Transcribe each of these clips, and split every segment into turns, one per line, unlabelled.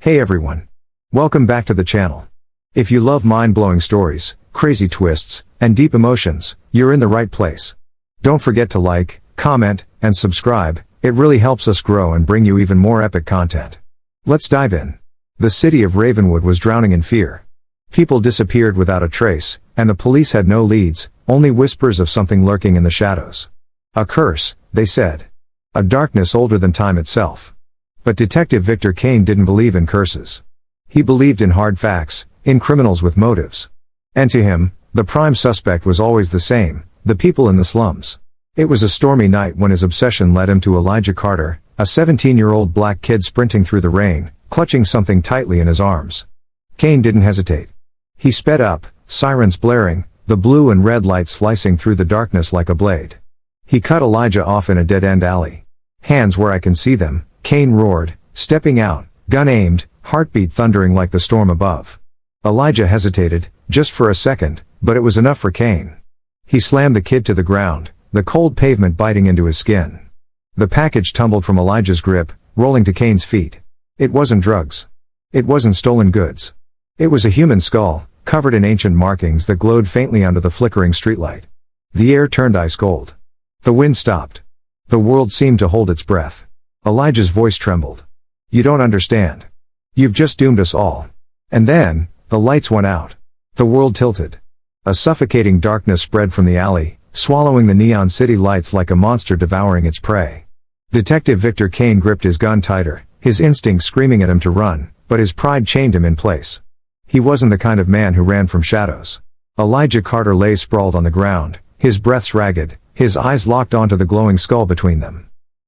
Hey everyone. Welcome back to the channel. If you love mind-blowing stories, crazy twists, and deep emotions, you're in the right place. Don't forget to like, comment, and subscribe. It really helps us grow and bring you even more epic content. Let's dive in. The city of Ravenwood was drowning in fear. People disappeared without a trace, and the police had no leads, only whispers of something lurking in the shadows. A curse, they said. A darkness older than time itself. But Detective Victor Kane didn't believe in curses. He believed in hard facts, in criminals with motives. And to him, the prime suspect was always the same, the people in the slums. It was a stormy night when his obsession led him to Elijah Carter, a 17-year-old black kid sprinting through the rain, clutching something tightly in his arms. Kane didn't hesitate. He sped up, sirens blaring, the blue and red lights slicing through the darkness like a blade. He cut Elijah off in a dead-end alley. "Hands where I can see them," Kane roared, stepping out, gun aimed, heartbeat thundering like the storm above. Elijah hesitated, just for a second, but it was enough for Kane. He slammed the kid to the ground, the cold pavement biting into his skin. The package tumbled from Elijah's grip, rolling to Kane's feet. It wasn't drugs. It wasn't stolen goods. It was a human skull, covered in ancient markings that glowed faintly under the flickering streetlight. The air turned ice cold. The wind stopped. The world seemed to hold its breath. Elijah's voice trembled. "You don't understand. You've just doomed us all." And then, the lights went out. The world tilted. A suffocating darkness spread from the alley, swallowing the neon city lights like a monster devouring its prey. Detective Victor Kane gripped his gun tighter, his instincts screaming at him to run, but his pride chained him in place. He wasn't the kind of man who ran from shadows. Elijah Carter lay sprawled on the ground, his breaths ragged, his eyes locked onto the glowing skull between them.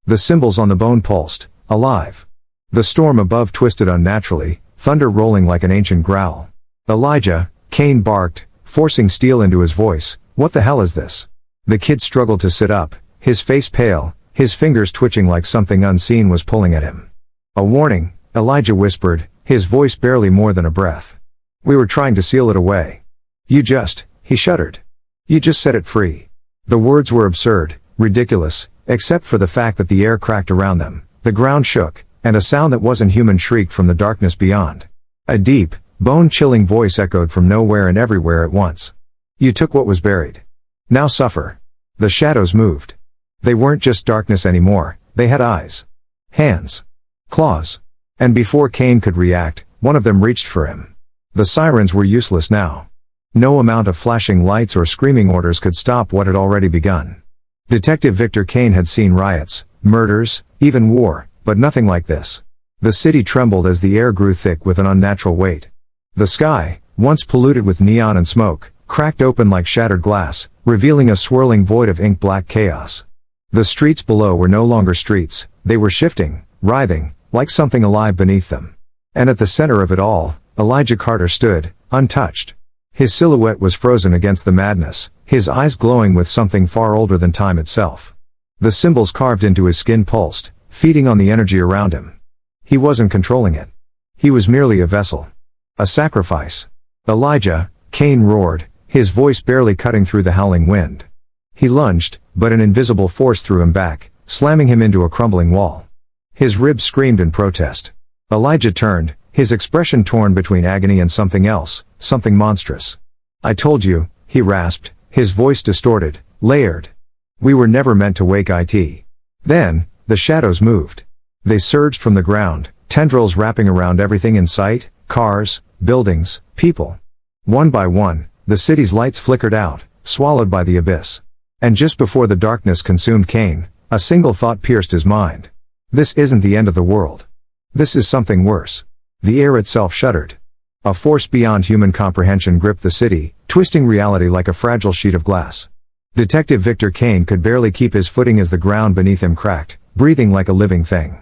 The symbols on the bone pulsed, alive. The storm above twisted unnaturally, thunder rolling like an ancient growl. "Elijah," Kane barked, forcing steel into his voice, "what the hell is this?" The kid struggled to sit up, his face pale, his fingers twitching like something unseen was pulling at him. "A warning," Elijah whispered, his voice barely more than a breath. "We were trying to seal it away." He shuddered. "You just set it free." The words were absurd, ridiculous, except for the fact that the air cracked around them, the ground shook, and a sound that wasn't human shrieked from the darkness beyond. A deep, bone-chilling voice echoed from nowhere and everywhere at once. "You took what was buried. Now suffer." The shadows moved. They weren't just darkness anymore, they had eyes. Hands. Claws. And before Kane could react, one of them reached for him. The sirens were useless now. No amount of flashing lights or screaming orders could stop what had already begun. Detective Victor Kane had seen riots, murders, even war, but nothing like this. The city trembled as the air grew thick with an unnatural weight. The sky, once polluted with neon and smoke, cracked open like shattered glass, revealing a swirling void of ink-black chaos. The streets below were no longer streets, they were shifting, writhing, like something alive beneath them. And at the center of it all, Elijah Carter stood, untouched. His silhouette was frozen against the madness, his eyes glowing with something far older than time itself. The symbols carved into his skin pulsed, feeding on the energy around him. He wasn't controlling it. He was merely a vessel. A sacrifice. "Elijah," Kane roared, his voice barely cutting through the howling wind. He lunged, but an invisible force threw him back, slamming him into a crumbling wall. His ribs screamed in protest. Elijah turned, his expression torn between agony and something else, something monstrous. "I told you," he rasped, his voice distorted, layered. "We were never meant to wake it." Then, the shadows moved. They surged from the ground, tendrils wrapping around everything in sight, cars, buildings, people. One by one, the city's lights flickered out, swallowed by the abyss. And just before the darkness consumed Kane, a single thought pierced his mind. This isn't the end of the world. This is something worse. The air itself shuddered. A force beyond human comprehension gripped the city, twisting reality like a fragile sheet of glass. Detective Victor Kane could barely keep his footing as the ground beneath him cracked, breathing like a living thing.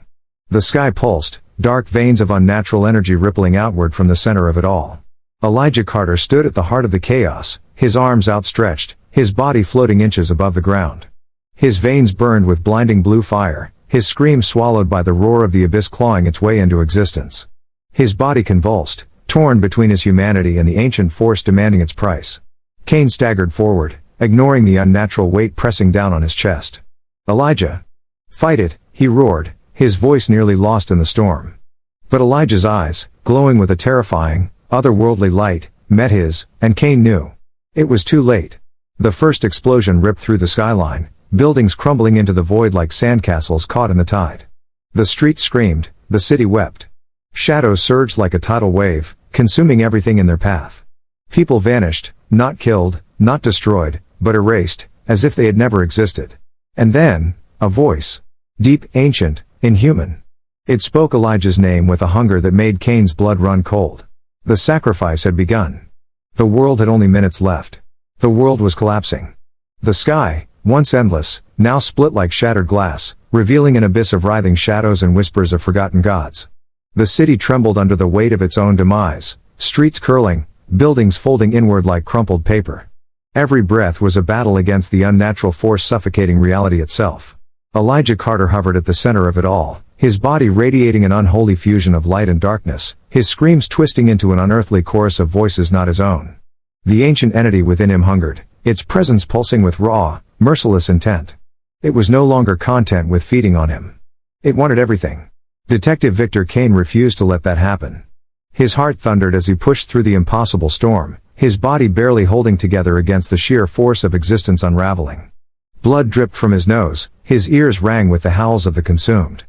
The sky pulsed, dark veins of unnatural energy rippling outward from the center of it all. Elijah Carter stood at the heart of the chaos, his arms outstretched, his body floating inches above the ground. His veins burned with blinding blue fire, his scream swallowed by the roar of the abyss clawing its way into existence. His body convulsed, torn between his humanity and the ancient force demanding its price. Kane staggered forward, ignoring the unnatural weight pressing down on his chest. "Elijah! Fight it!" he roared, his voice nearly lost in the storm. But Elijah's eyes, glowing with a terrifying, otherworldly light, met his, and Cain knew. It was too late. The first explosion ripped through the skyline, buildings crumbling into the void like sandcastles caught in the tide. The streets screamed, the city wept. Shadows surged like a tidal wave, consuming everything in their path. People vanished, not killed, not destroyed, but erased, as if they had never existed. And then, a voice. Deep, ancient, inhuman. It spoke Elijah's name with a hunger that made Cain's blood run cold. The sacrifice had begun. The world had only minutes left. The world was collapsing. The sky, once endless, now split like shattered glass, revealing an abyss of writhing shadows and whispers of forgotten gods. The city trembled under the weight of its own demise, streets curling, buildings folding inward like crumpled paper. Every breath was a battle against the unnatural force suffocating reality itself. Elijah Carter hovered at the center of it all, his body radiating an unholy fusion of light and darkness, his screams twisting into an unearthly chorus of voices not his own. The ancient entity within him hungered, its presence pulsing with raw, merciless intent. It was no longer content with feeding on him. It wanted everything. Detective Victor Cain refused to let that happen. His heart thundered as he pushed through the impossible storm, his body barely holding together against the sheer force of existence unraveling. Blood dripped from his nose, his ears rang with the howls of the consumed.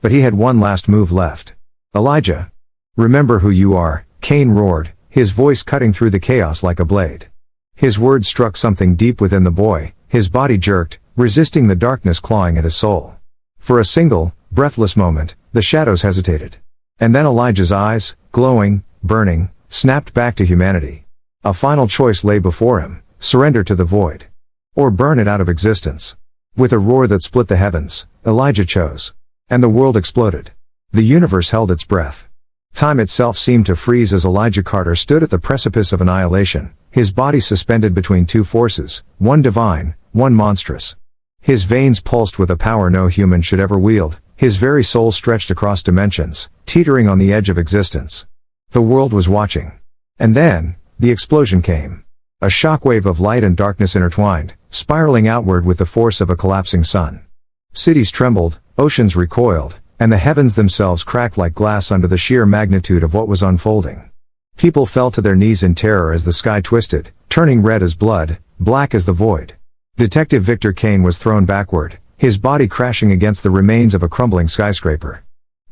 But he had one last move left. Elijah. Remember who you are, Cain roared, his voice cutting through the chaos like a blade. His words struck something deep within the boy, his body jerked, resisting the darkness clawing at his soul. For a single, breathless moment, the shadows hesitated. And then Elijah's eyes, glowing, burning, snapped back to humanity. A final choice lay before him, surrender to the void. Or burn it out of existence. With a roar that split the heavens, Elijah chose. And the world exploded. The universe held its breath. Time itself seemed to freeze as Elijah Carter stood at the precipice of annihilation, his body suspended between two forces, one divine, one monstrous. His veins pulsed with a power no human should ever wield, his very soul stretched across dimensions, teetering on the edge of existence. The world was watching. And then, the explosion came. A shockwave of light and darkness intertwined, spiraling outward with the force of a collapsing sun. Cities trembled, oceans recoiled, and the heavens themselves cracked like glass under the sheer magnitude of what was unfolding. People fell to their knees in terror as the sky twisted, turning red as blood, black as the void. Detective Victor Cain was thrown backward, his body crashing against the remains of a crumbling skyscraper.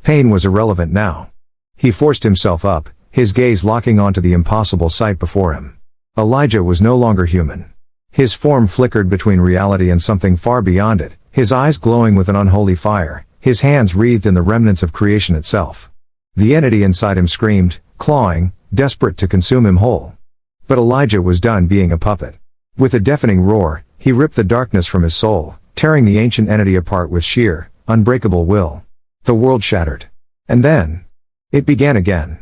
Pain was irrelevant now. He forced himself up, his gaze locking onto the impossible sight before him. Elijah was no longer human. His form flickered between reality and something far beyond it, his eyes glowing with an unholy fire, his hands wreathed in the remnants of creation itself. The entity inside him screamed, clawing, desperate to consume him whole. But Elijah was done being a puppet. With a deafening roar, he ripped the darkness from his soul, tearing the ancient entity apart with sheer, unbreakable will. The world shattered. And then, it began again.